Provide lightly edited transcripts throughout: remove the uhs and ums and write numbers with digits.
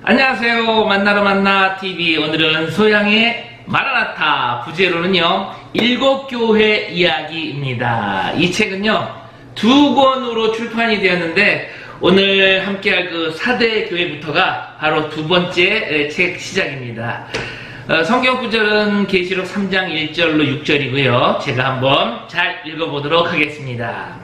안녕하세요. 만나러 만나 TV. 오늘은 소양의 마라나타 부제로는요 7교회 이야기입니다. 이 책은요 2권으로 출판이 되었는데 오늘 함께할 그 4대 교회부터가 바로 두 번째 책 시작입니다. 성경 구절은 계시록 3장 1절로 6절이고요. 제가 한번 잘 읽어보도록 하겠습니다.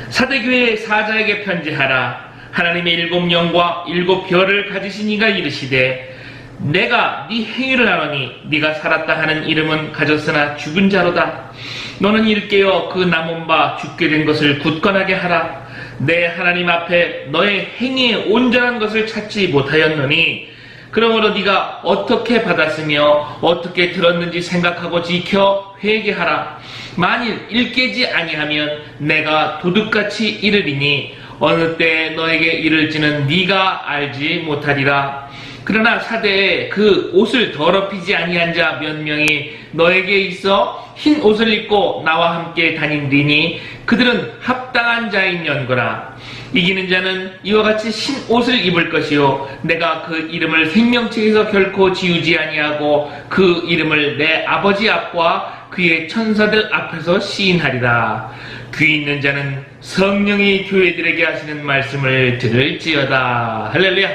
4대 교회 사자에게 편지하라. 하나님의 7영과 7별을 가지신 이가 이르시되 내가 네 행위를 아노니 네가 살았다 하는 이름은 가졌으나 죽은 자로다. 너는 일깨어 그 남은 바 죽게 된 것을 굳건하게 하라. 내 하나님 앞에 너의 행위에 온전한 것을 찾지 못하였느니 그러므로 네가 어떻게 받았으며 어떻게 들었는지 생각하고 지켜 회개하라. 만일 일깨지 아니하면 내가 도둑같이 이르리니 어느 때 너에게 이를지는 네가 알지 못하리라. 그러나 사대에 그 옷을 더럽히지 아니한 자 몇 명이 너에게 있어 흰 옷을 입고 나와 함께 다니리니 그들은 합당한 자인 연거라. 이기는 자는 이와 같이 흰 옷을 입을 것이요 내가 그 이름을 생명책에서 결코 지우지 아니하고 그 이름을 내 아버지 앞과 그의 천사들 앞에서 시인하리라. 귀 있는 자는 성령이 교회들에게 하시는 말씀을 들을지어다. 할렐루야.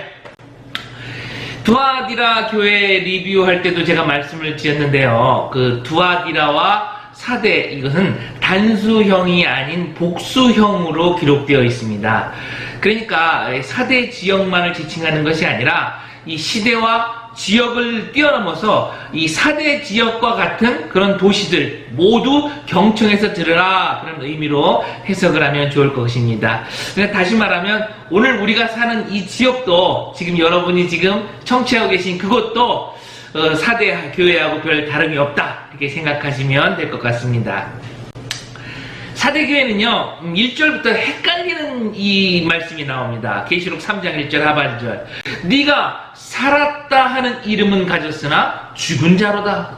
두아디라 교회 리뷰할 때도 제가 말씀을 드렸는데요. 그 두아디라와 사대 이것은 단수형이 아닌 복수형으로 기록되어 있습니다. 그러니까 사대 지역만을 지칭하는 것이 아니라 이 시대와 지역을 뛰어넘어서 이 사대 지역과 같은 그런 도시들 모두 경청해서 들으라 그런 의미로 해석을 하면 좋을 것입니다. 그러니까 다시 말하면 오늘 우리가 사는 이 지역도 지금 여러분이 지금 청취하고 계신 그것도 사대 교회하고 별 다름이 없다 이렇게 생각하시면 될 것 같습니다. 사대교회는요 1절부터 헷갈리는 이 말씀이 나옵니다. 계시록 3장 1절 하반절 네가 살았다 하는 이름은 가졌으나 죽은 자로다.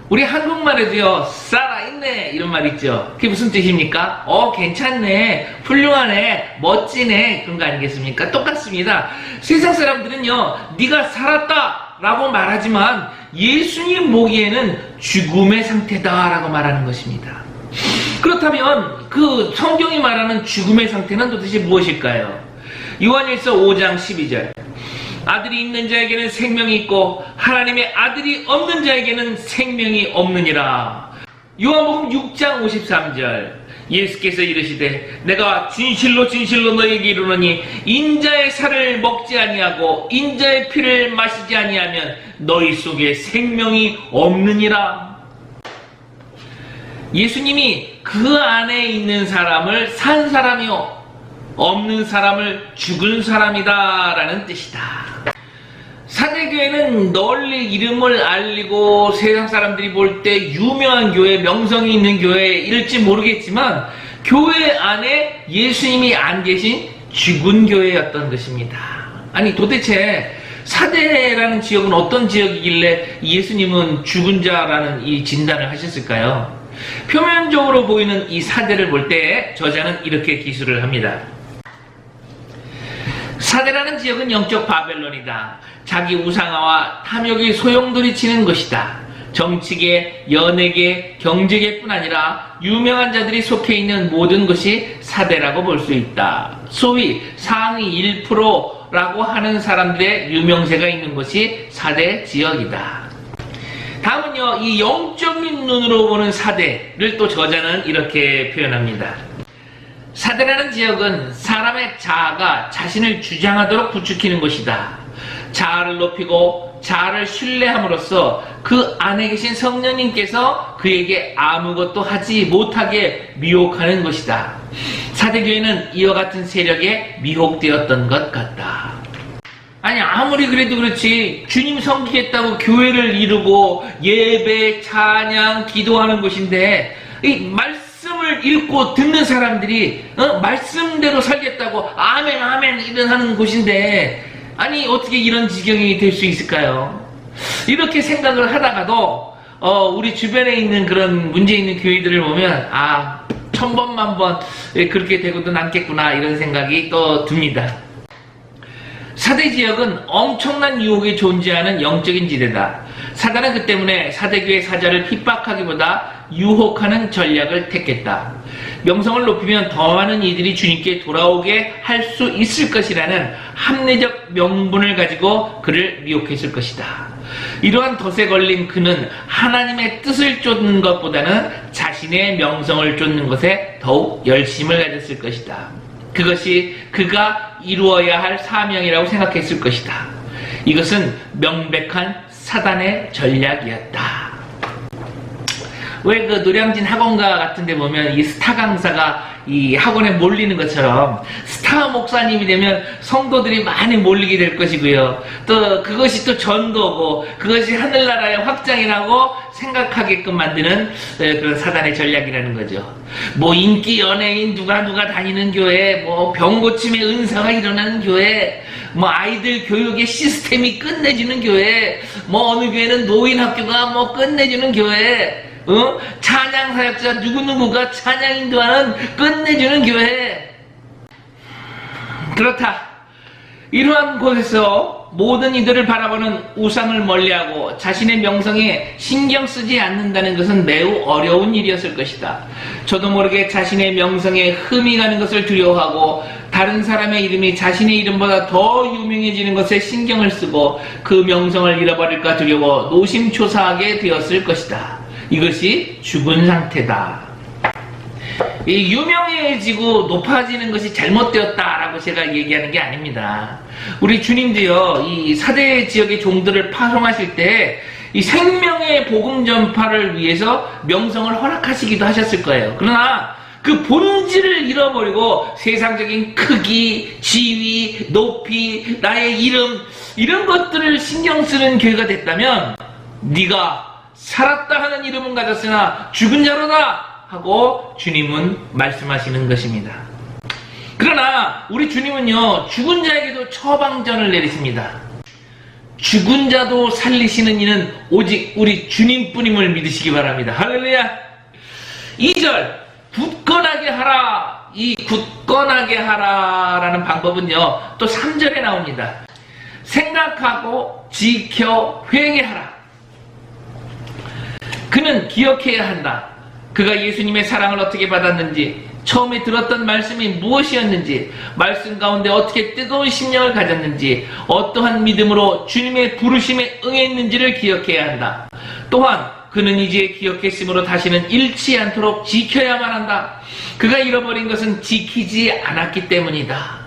우리 한국말에도요 살아있네 이런 말 있죠. 그게 무슨 뜻입니까? 괜찮네, 훌륭하네, 멋지네 그런 거 아니겠습니까? 똑같습니다. 세상 사람들은요 네가 살았다 라고 말하지만 예수님 보기에는 죽음의 상태다 라고 말하는 것입니다. 그렇다면 그 성경이 말하는 죽음의 상태는 도대체 무엇일까요? 요한일서 5장 12절 아들이 있는 자에게는 생명이 있고 하나님의 아들이 없는 자에게는 생명이 없느니라. 요한복음 6장 53절 예수께서 이르시되 내가 진실로 진실로 너에게 이르노니 인자의 살을 먹지 아니하고 인자의 피를 마시지 아니하면 너희 속에 생명이 없느니라. 예수님이 그 안에 있는 사람을 산 사람이요 없는 사람을 죽은 사람이다 라는 뜻이다. 사대교회는 널리 이름을 알리고 세상 사람들이 볼 때 유명한 교회, 명성이 있는 교회일지 모르겠지만 교회 안에 예수님이 안 계신 죽은 교회였던 것입니다. 아니 도대체 사대라는 지역은 어떤 지역이길래 예수님은 죽은 자라는 이 진단을 하셨을까요? 표면적으로 보이는 이 사대를 볼 때 저자는 이렇게 기술을 합니다. 사대라는 지역은 영적 바벨론이다. 자기 우상화와 탐욕이 소용돌이치는 것이다. 정치계, 연예계, 경제계뿐 아니라 유명한 자들이 속해 있는 모든 것이 사대라고 볼 수 있다. 소위 상위 1%라고 하는 사람들의 유명세가 있는 것이 사대 지역이다. 다음은요, 이 영적인 눈으로 보는 사대를 또 저자는 이렇게 표현합니다. 사대라는 지역은 사람의 자아가 자신을 주장하도록 부추기는 것이다. 자아를 높이고 자아를 신뢰함으로써 그 안에 계신 성령님께서 그에게 아무것도 하지 못하게 미혹하는 것이다. 사대교회는 이와 같은 세력에 미혹되었던 것 같다. 아니 아무리 그래도 그렇지 주님 섬기겠다고 교회를 이루고 예배, 찬양, 기도하는 곳인데 이 말씀을 읽고 듣는 사람들이 말씀대로 살겠다고 아멘 아멘 이런 하는 곳인데 아니 어떻게 이런 지경이 될 수 있을까요? 이렇게 생각을 하다가도 우리 주변에 있는 그런 문제 있는 교회들을 보면 1000번 만번 그렇게 되고도 남겠구나 이런 생각이 또 듭니다. 사대 지역은 엄청난 유혹이 존재하는 영적인 지대다. 사단은 그 때문에 사대교회 사자를 핍박하기보다 유혹하는 전략을 택했다. 명성을 높이면 더 많은 이들이 주님께 돌아오게 할 수 있을 것이라는 합리적 명분을 가지고 그를 미혹했을 것이다. 이러한 덫에 걸린 그는 하나님의 뜻을 쫓는 것보다는 자신의 명성을 쫓는 것에 더욱 열심을 가졌을 것이다. 그것이 그가 이루어야 할 사명이라고 생각했을 것이다. 이것은 명백한 사단의 전략이었다. 왜 그 노량진 학원가 같은 데 보면 이 스타 강사가 이 학원에 몰리는 것처럼 스타 목사님이 되면 성도들이 많이 몰리게 될 것이고요. 또 그것이 또 전도고 그것이 하늘나라의 확장이라고 생각하게끔 만드는 그런 사단의 전략이라는 거죠. 뭐 인기 연예인 누가 다니는 교회, 뭐 병고침의 은사가 일어나는 교회, 뭐 아이들 교육의 시스템이 끝내주는 교회, 뭐 어느 교회는 노인 학교가 뭐 끝내주는 교회, 찬양 사역자 누구누구가 찬양 인도하는 끝내주는 교회. 그렇다. 이러한 곳에서 모든 이들을 바라보는 우상을 멀리하고 자신의 명성에 신경 쓰지 않는다는 것은 매우 어려운 일이었을 것이다. 저도 모르게 자신의 명성에 흠이 가는 것을 두려워하고 다른 사람의 이름이 자신의 이름보다 더 유명해지는 것에 신경을 쓰고 그 명성을 잃어버릴까 두려워 노심초사하게 되었을 것이다. 이것이 죽은 상태다. 이 유명해지고 높아지는 것이 잘못되었다라고 제가 얘기하는 게 아닙니다. 우리 주님도요, 이 사대 지역의 종들을 파송하실 때 이 생명의 복음 전파를 위해서 명성을 허락하시기도 하셨을 거예요. 그러나 그 본질을 잃어버리고 세상적인 크기, 지위, 높이, 나의 이름 이런 것들을 신경 쓰는 교회가 됐다면 네가 살았다 하는 이름은 가졌으나 죽은 자로다 하고 주님은 말씀하시는 것입니다. 그러나 우리 주님은요, 죽은 자에게도 처방전을 내리십니다. 죽은 자도 살리시는 이는 오직 우리 주님뿐임을 믿으시기 바랍니다. 할렐루야. 2절 굳건하게 하라. 이 굳건하게 하라라는 방법은요, 또 3절에 나옵니다. 생각하고 지켜 회개하라. 그는 기억해야 한다. 그가 예수님의 사랑을 어떻게 받았는지, 처음에 들었던 말씀이 무엇이었는지, 말씀 가운데 어떻게 뜨거운 심령을 가졌는지, 어떠한 믿음으로 주님의 부르심에 응했는지를 기억해야 한다. 또한 그는 이제 기억했으므로 다시는 잃지 않도록 지켜야만 한다. 그가 잃어버린 것은 지키지 않았기 때문이다.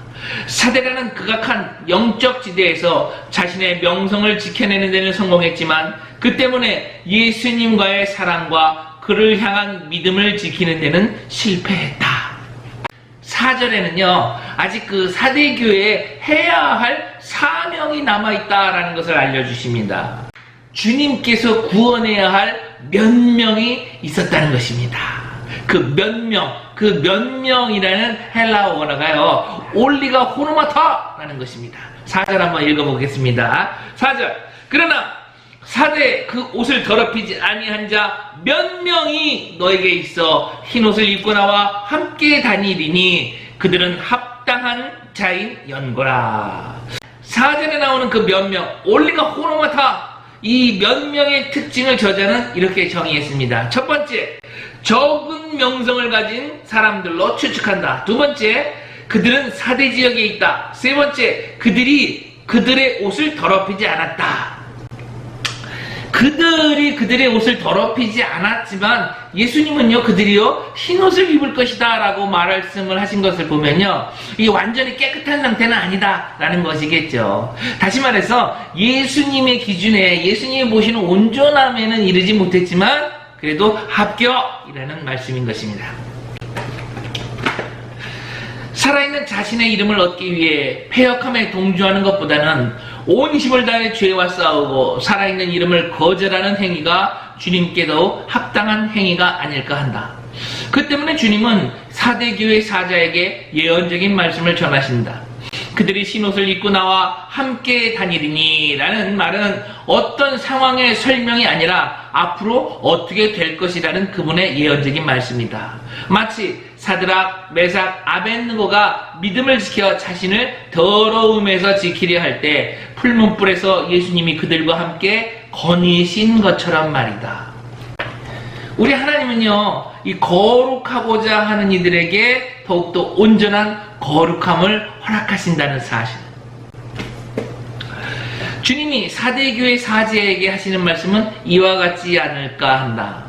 사대라는 극악한 영적 지대에서 자신의 명성을 지켜내는 데는 성공했지만 그 때문에 예수님과의 사랑과 그를 향한 믿음을 지키는 데는 실패했다. 4절에는요, 아직 그 사대교회에 해야 할 사명이 남아있다라는 것을 알려주십니다. 주님께서 구원해야 할 몇 명이 있었다는 것입니다. 그 몇 명이라는 헬라어 원어가요, 올리가 호노마타라는 것입니다. 4절 한번 읽어보겠습니다. 4절. 그러나 사대 그 옷을 더럽히지 아니한 자 몇 명이 너에게 있어 흰옷을 입고 나와 함께 다니리니 그들은 합당한 자인 연고라. 4절에 나오는 그 몇 명, 올리가 호노마타, 이 몇 명의 특징을 저자는 이렇게 정의했습니다. 첫 번째, 적은 명성을 가진 사람들로 추측한다. 두 번째, 그들은 사대 지역에 있다. 세 번째, 그들이 그들의 옷을 더럽히지 않았다. 그들이 그들의 옷을 더럽히지 않았지만 예수님은요, 그들이요 흰옷을 입을 것이다 라고 말씀을 하신 것을 보면요, 이 완전히 깨끗한 상태는 아니다 라는 것이겠죠. 다시 말해서 예수님의 기준에, 예수님이 보시는 온전함에는 이르지 못했지만 그래도 합격이라는 말씀인 것입니다. 살아있는 자신의 이름을 얻기 위해 패역함에 동조하는 것보다는 온 힘을 다해 죄와 싸우고 살아있는 이름을 거절하는 행위가 주님께도 합당한 행위가 아닐까 한다. 그 때문에 주님은 사대교회 사자에게 예언적인 말씀을 전하신다. 그들이 흰옷을 입고 나와 함께 다니리니 라는 말은 어떤 상황의 설명이 아니라 앞으로 어떻게 될 것이라는 그분의 예언적인 말씀이다. 마치 사드락, 메삭, 아벳느고가 믿음을 지켜 자신을 더러움에서 지키려 할 때 풀문불에서 예수님이 그들과 함께 거니신 것처럼 말이다. 우리 하나님은요, 이 거룩하고자 하는 이들에게 더욱더 온전한 거룩함을 허락하신다는 사실. 주님이 사대교회 사제에게 하시는 말씀은 이와 같지 않을까 한다.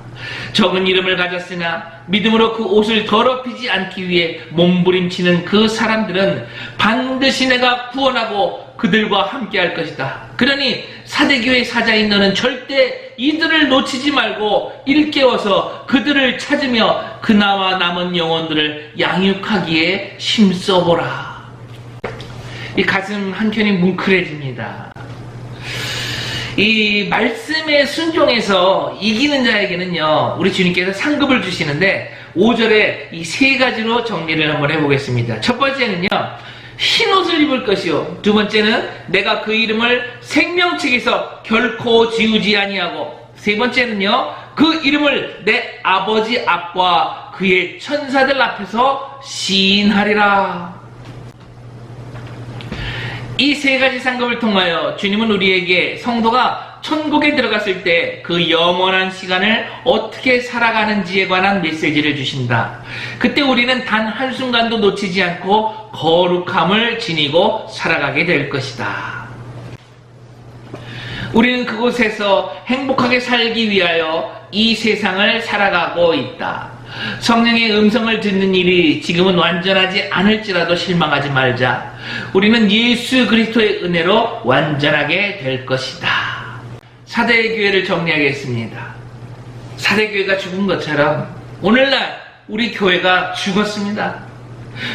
적은 이름을 가졌으나 믿음으로 그 옷을 더럽히지 않기 위해 몸부림치는 그 사람들은 반드시 내가 구원하고 그들과 함께 할 것이다. 그러니 사대교회 사자인 너는 절대 이들을 놓치지 말고 일깨워서 그들을 찾으며 그나마 남은 영혼들을 양육하기에 힘써보라. 이 가슴 한켠이 뭉클해집니다. 이 말씀에 순종해서 이기는 자에게는요, 우리 주님께서 상급을 주시는데 5절에 이 세 가지로 정리를 한번 해보겠습니다. 첫 번째는요, 흰옷을 입을 것이요. 두 번째는 내가 그 이름을 생명책에서 결코 지우지 아니하고, 세 번째는요, 그 이름을 내 아버지 앞과 그의 천사들 앞에서 시인하리라. 이 세 가지 상급을 통하여 주님은 우리에게 성도가 천국에 들어갔을 때 그 영원한 시간을 어떻게 살아가는지에 관한 메시지를 주신다. 그때 우리는 단 한순간도 놓치지 않고 거룩함을 지니고 살아가게 될 것이다. 우리는 그곳에서 행복하게 살기 위하여 이 세상을 살아가고 있다. 성령의 음성을 듣는 일이 지금은 완전하지 않을지라도 실망하지 말자. 우리는 예수 그리스도의 은혜로 완전하게 될 것이다. 사대교회를 정리하겠습니다. 사대교회가 죽은 것처럼 오늘날 우리 교회가 죽었습니다.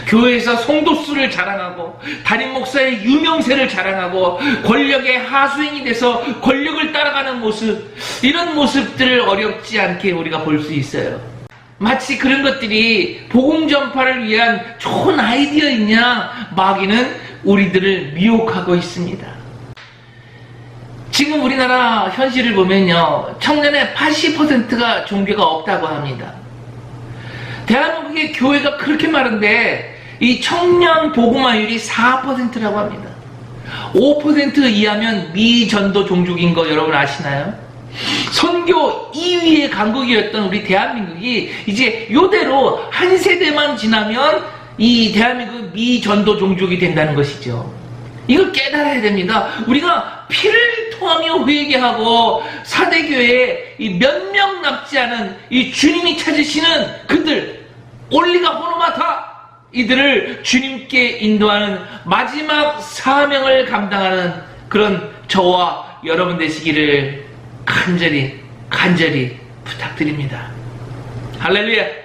교회에서 성도수를 자랑하고 담임 목사의 유명세를 자랑하고 권력의 하수인이 돼서 권력을 따라가는 모습, 이런 모습들을 어렵지 않게 우리가 볼 수 있어요. 마치 그런 것들이 복음 전파를 위한 좋은 아이디어이냐 마귀는 우리들을 미혹하고 있습니다. 지금 우리나라 현실을 보면요, 청년의 80%가 종교가 없다고 합니다. 대한민국의 교회가 그렇게 많은데 이 청년 복음화율이 4%라고 합니다. 5% 이하면 미전도 종족인 거 여러분 아시나요? 선교 2위의 강국이었던 우리 대한민국이 이제 요대로 한 세대만 지나면 이 대한민국 미전도 종족이 된다는 것이죠. 이걸 깨달아야 됩니다. 우리가 피를 토하며 회개하고 사대교회에 몇 명 남지 않은 이 주님이 찾으시는 그들, 올리가 호노마타, 이들을 주님께 인도하는 마지막 사명을 감당하는 그런 저와 여러분 되시기를 간절히 부탁드립니다. 할렐루야.